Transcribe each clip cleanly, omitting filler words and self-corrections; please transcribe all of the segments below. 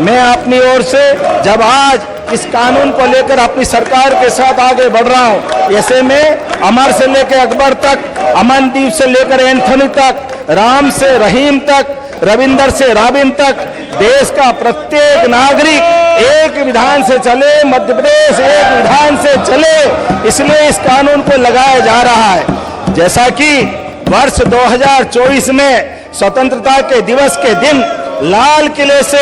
मैं अपनी ओर से जब आज इस कानून को लेकर अपनी सरकार के साथ आगे बढ़ रहा हूं, ऐसे में अमर से लेकर अकबर तक, अमनदीप से लेकर एंथोनी तक, राम से रहीम तक, रविंदर से रॉबिन तक, देश का प्रत्येक नागरिक एक विधान से चले, मध्य प्रदेश एक विधान से चले, इसलिए इस कानून को लगाया जा रहा है। जैसा कि वर्ष 2024 में स्वतंत्रता के दिवस के दिन लाल किले से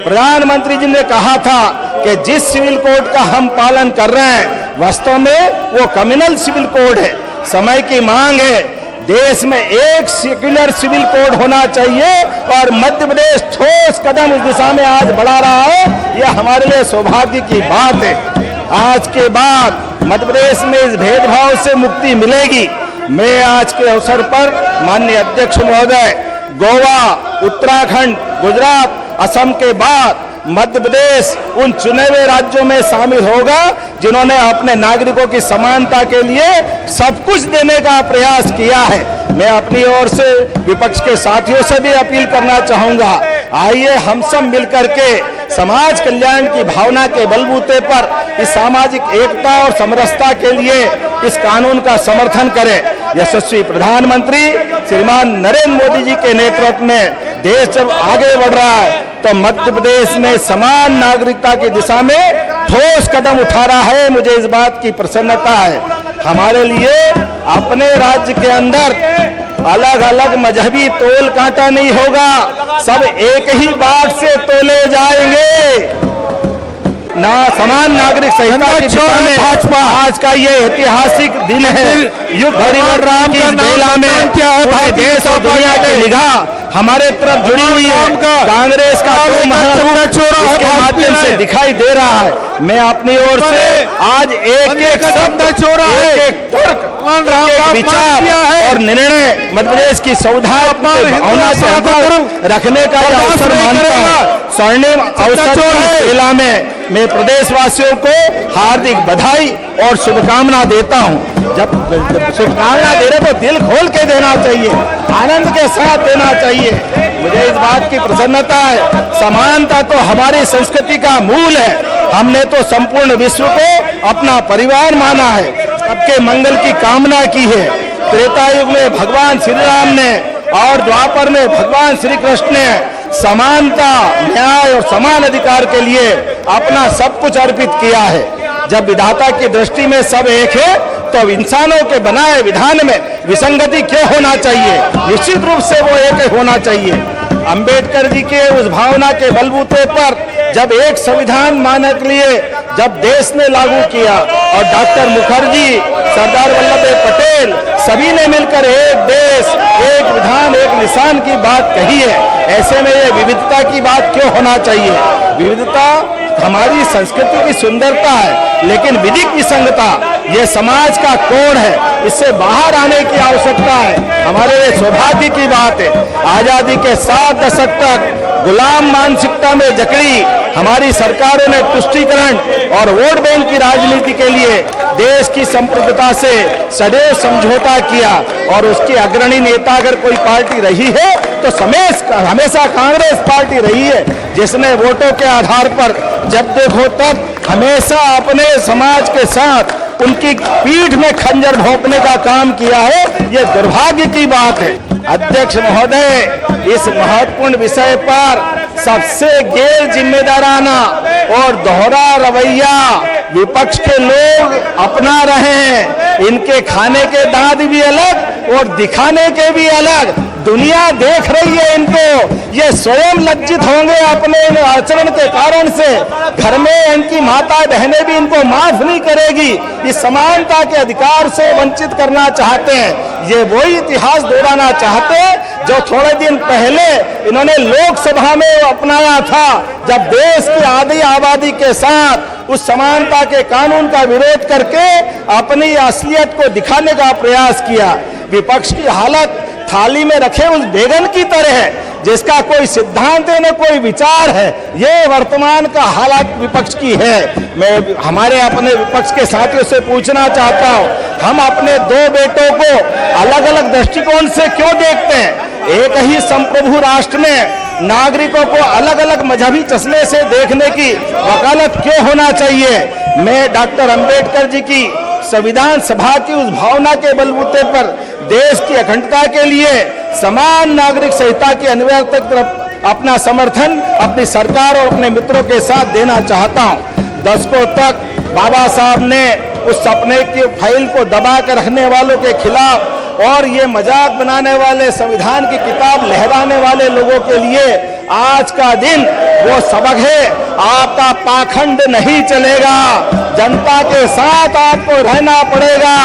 प्रधानमंत्री जी ने कहा था कि जिस सिविल कोड का हम पालन कर रहे हैं वास्तव में वो कम्युनल सिविल कोड है। समय की मांग है, देश में एक सेक्युलर सिविल कोड होना चाहिए और मध्य प्रदेश ठोस कदम उस दिशा में आज बढ़ा रहा है। यह हमारे लिए सौभाग्य की बात है। आज के बाद मध्य प्रदेश में इस भेदभाव से मुक्ति मिलेगी। मैं आज के अवसर पर माननीय अध्यक्ष महोदय, गोवा, उत्तराखंड, गुजरात, असम के बाद मध्य प्रदेश उन चुने हुए राज्यों में शामिल होगा जिन्होंने अपने नागरिकों की समानता के लिए सब कुछ देने का प्रयास किया है। मैं अपनी ओर से विपक्ष के साथियों से भी अपील करना चाहूंगा, आइए हम सब मिलकर के समाज कल्याण की भावना के बलबूते पर इस सामाजिक एकता और समरसता के लिए इस कानून का समर्थन करें। यशस्वी प्रधानमंत्री श्रीमान नरेंद्र मोदी जी के नेतृत्व में देश जब आगे बढ़ रहा है तो मध्य प्रदेश में समान नागरिकता की दिशा में ठोस कदम उठा रहा है। मुझे इस बात की प्रसन्नता है। हमारे लिए अपने राज्य के अंदर अलग अलग मजहबी तोल कांटा नहीं होगा, सब एक ही बाट से तोले जाएंगे। ना समान नागरिक संहिता की दिशा में भाजपा आज का ये ऐतिहासिक दिन है। युग राम की बेला में पूरे देश और दुनिया की निगाह हमारे तरफ जुड़ी हुई है। कांग्रेस का इसके माध्यम से दिखाई दे रहा है। मैं अपनी ओर से आज एक एक शब्द, एक तर्क, एक विचार और निर्णय मध्य प्रदेश की सौधा भावना से रखने का अवसर मानता हूँ। स्वर्णिम अवसर की बेला में मैं प्रदेशवासियों को हार्दिक बधाई और शुभकामना देता हूं। जब शुभकामना दे रहे तो दिल खोल के देना चाहिए, आनंद के साथ देना चाहिए। मुझे इस बात की प्रसन्नता है, समानता तो हमारी संस्कृति का मूल है। हमने तो संपूर्ण विश्व को अपना परिवार माना है, सबके मंगल की कामना की है। त्रेता युग में भगवान श्री राम ने और द्वापर में भगवान श्री कृष्ण ने समानता, न्याय और समान अधिकार के लिए अपना सब कुछ अर्पित किया है। जब विधाता की दृष्टि में सब एक है तो इंसानों के बनाए विधान में विसंगति क्यों होना चाहिए? निश्चित रूप से वो एक होना चाहिए। अंबेडकर जी के उस भावना के बलबूते पर जब एक संविधान मानक लिए जब देश ने लागू किया और डॉक्टर मुखर्जी, सरदार वल्लभ भाई पटेल सभी ने मिलकर एक देश, एक विधान, एक निशान की बात कही है। ऐसे में ये विविधता की बात क्यों होना चाहिए? विविधता हमारी संस्कृति की सुंदरता है, लेकिन विधिक विसंगता ये समाज का कोण है। इससे बाहर आने की आवश्यकता है। हमारे लिए सौभाग्य की बात है, आजादी के 7 दशक तक गुलाम मानसिकता में जकड़ी हमारी सरकारों ने तुष्टीकरण और वोट बैंक की राजनीति के लिए देश की संप्रभुता से सदैव समझौता किया। और उसकी अग्रणी नेता अगर कोई पार्टी रही है तो हमेशा कांग्रेस पार्टी रही है, जिसने वोटों के आधार पर जब देखो तब हमेशा अपने समाज के साथ उनकी पीठ में खंजर भोंकने का काम किया है। ये दुर्भाग्य की बात है। अध्यक्ष महोदय, इस महत्वपूर्ण विषय पर सबसे गैर जिम्मेदाराना और दोहरा रवैया विपक्ष के लोग अपना रहे हैं। इनके खाने के दांत भी अलग और दिखाने के भी अलग। दुनिया देख रही है इनको, ये स्वयं लज्जित होंगे अपने आचरण के कारण से। घर में इनकी माता बहनें भी इनको माफ नहीं करेगी। इस समानता के अधिकार से वंचित करना चाहते हैं। ये वही इतिहास दोहराना चाहते हैं जो थोड़े दिन पहले इन्होंने लोकसभा में अपनाया था, जब देश की आधी आबादी के साथ उस समानता के कानून का विरोध करके अपनी असलियत को दिखाने का प्रयास किया। विपक्ष की हालत थाली में रखे उस बैगन की तरह है जिसका कोई सिद्धांत है न कोई विचार है। ये वर्तमान का हालत विपक्ष की है। मैं हमारे अपने विपक्ष के साथियों से पूछना चाहता हूं, हम अपने 2 बेटों को अलग अलग दृष्टिकोण से क्यों देखते हैं? एक ही संप्रभु राष्ट्र में नागरिकों को अलग अलग मजहबी चश्मे से देखने की वकालत क्यों होना चाहिए। मैं डॉक्टर अंबेडकर जी की संविधान सभा की उस भावना के बलबूते पर देश की अखंडता के लिए समान नागरिक संहिता की अनिवार्यता की तरफ अपना समर्थन अपनी सरकार और अपने मित्रों के साथ देना चाहता हूं। दशकों तक बाबा साहब ने उस सपने की फाइल को दबा कर रखने वालों के खिलाफ और ये मजाक बनाने वाले, संविधान की किताब लहराने वाले लोगों के लिए आज का दिन वो सबक है। आपका पाखंड नहीं चलेगा, जनता के साथ आपको रहना पड़ेगा।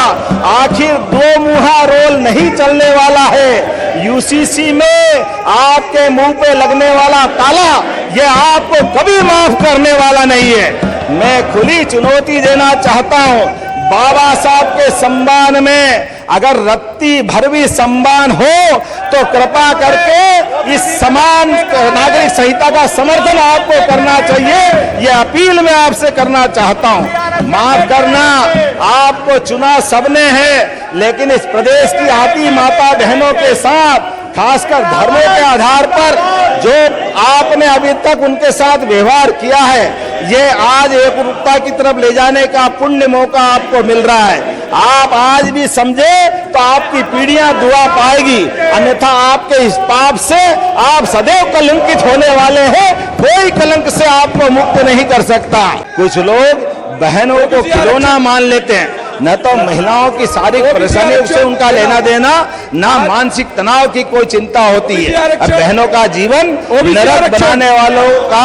आखिर दो मुहा रोल नहीं चलने वाला है। यूसीसी में आपके मुंह पे लगने वाला ताला ये आपको कभी माफ करने वाला नहीं है। मैं खुली चुनौती देना चाहता हूं, बाबा साहब के सम्मान में अगर रत्ती भर भी सम्मान हो तो कृपा करके इस समान नागरिक संहिता का समर्थन आपको करना चाहिए। यह अपील मैं आपसे करना चाहता हूं। माफ करना, आपको चुना सबने है, लेकिन इस प्रदेश की आती माता बहनों के साथ खासकर धर्मों के आधार पर जो आपने अभी तक उनके साथ व्यवहार किया है, ये आज एकरूपता की तरफ ले जाने का पुण्य मौका आपको मिल रहा है। आप आज भी समझे तो आपकी पीढ़ियां दुआ पाएगी, अन्यथा आपके इस पाप से आप सदैव कलंकित होने वाले हैं। कोई कलंक से आपको मुक्त नहीं कर सकता। कुछ लोग बहनों को खिलौना मान लेते हैं, न तो महिलाओं की शारीरिक परेशानियों से उनका लेना देना, ना मानसिक तनाव की कोई चिंता होती है। अब बहनों का जीवन नरक बनाने वालों का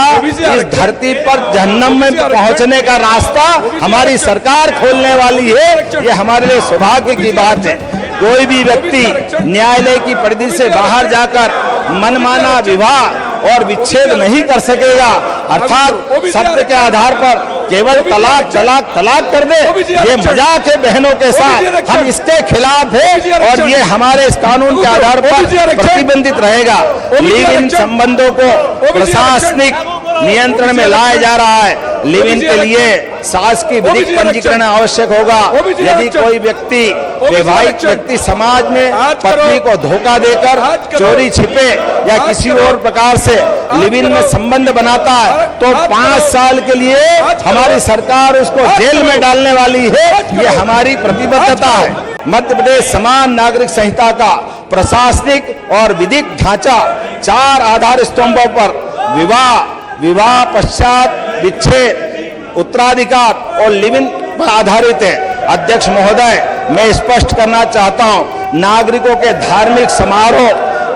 इस धरती पर जहन्नम में पहुंचने का रास्ता हमारी सरकार खोलने वाली है। ये हमारे लिए सौभाग्य की बात है। कोई भी व्यक्ति न्यायालय की परिधि से बाहर जाकर मनमाना विवाह और विच्छेद नहीं कर सकेगा, अर्थात सत्य के आधार पर केवल तलाक तलाक तलाक कर दे। ये मजाक है बहनों के साथ, हम इसके खिलाफ है और ये हमारे इस कानून के आधार पर प्रतिबंधित रहेगा। लिव इन संबंधों को प्रशासनिक नियंत्रण में लाया जा रहा है। लिव इन के लिए सास की विधिक पंजीकरण आवश्यक होगा। यदि कोई व्यक्ति, वैवाहिक व्यक्ति समाज में पत्नी को धोखा देकर चोरी छिपे या किसी और प्रकार से लिव इन में संबंध बनाता है तो 5 साल के लिए हमारी सरकार उसको जेल में डालने वाली है। ये हमारी प्रतिबद्धता है। मध्य प्रदेश समान नागरिक संहिता का प्रशासनिक और विधिक ढांचा 4 आधार स्तंभों पर विवाह पश्चात विच्छेद, उत्तराधिकार और लिव इन पर आधारित है। अध्यक्ष महोदय, मैं स्पष्ट करना चाहता हूं, नागरिकों के धार्मिक समारोह,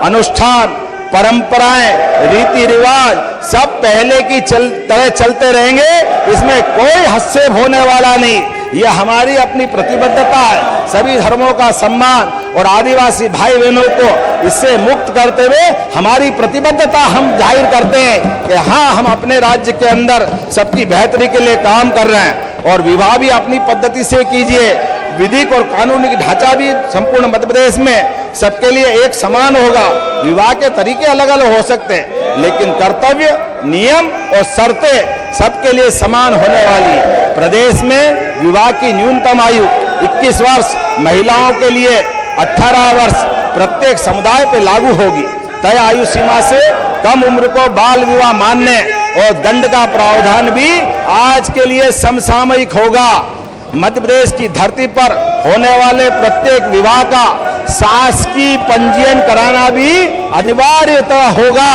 अनुष्ठान, परंपराएं, रीति रिवाज सब पहले की तरह चलते रहेंगे। इसमें कोई हस्तक्षेप होने वाला नहीं। यह हमारी अपनी प्रतिबद्धता है। सभी धर्मों का सम्मान और आदिवासी भाई बहनों को इससे मुक्त करते हुए हमारी प्रतिबद्धता हम जाहिर करते हैं कि हाँ, हम अपने राज्य के अंदर सबकी बेहतरी के लिए काम कर रहे हैं। और विवाह भी अपनी पद्धति से कीजिए। विधिक और कानूनी ढांचा भी संपूर्ण मध्य प्रदेश में सबके लिए एक समान होगा। विवाह के तरीके अलग अलग हो सकते हैं, लेकिन कर्तव्य, नियम और शर्तें सबके लिए समान होने वाली है। प्रदेश में विवाह की न्यूनतम आयु 21 वर्ष, महिलाओं के लिए 18 वर्ष प्रत्येक समुदाय पर लागू होगी। तय आयु सीमा से कम उम्र को बाल विवाह मानने और दंड का प्रावधान भी आज के लिए समसामयिक होगा। मध्य प्रदेश की धरती पर होने वाले प्रत्येक विवाह का शासकीय पंजीयन कराना भी अनिवार्यतः होगा।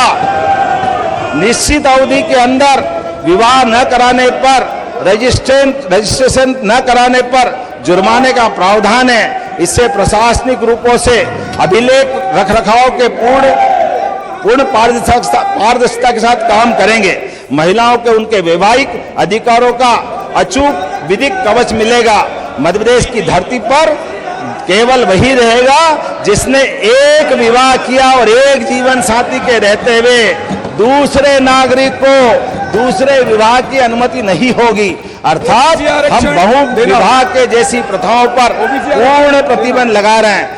निश्चित अवधि के अंदर विवाह न कराने पर, रजिस्ट्रेशन न कराने पर जुर्माने का प्रावधान है। इससे प्रशासनिक रूपों से अभिलेख रखरखाव के पूर्ण पारदर्शिता के साथ काम करेंगे। महिलाओं के उनके वैवाहिक अधिकारों का अचूक विधिक कवच मिलेगा। मध्य प्रदेश की धरती पर केवल वही रहेगा जिसने एक विवाह किया और एक जीवन साथी के रहते हुए दूसरे नागरिक को दूसरे विवाह की अनुमति नहीं होगी। अर्थात हम बहु विवाह के जैसी प्रथाओं पर पूर्ण प्रतिबंध लगा रहे हैं।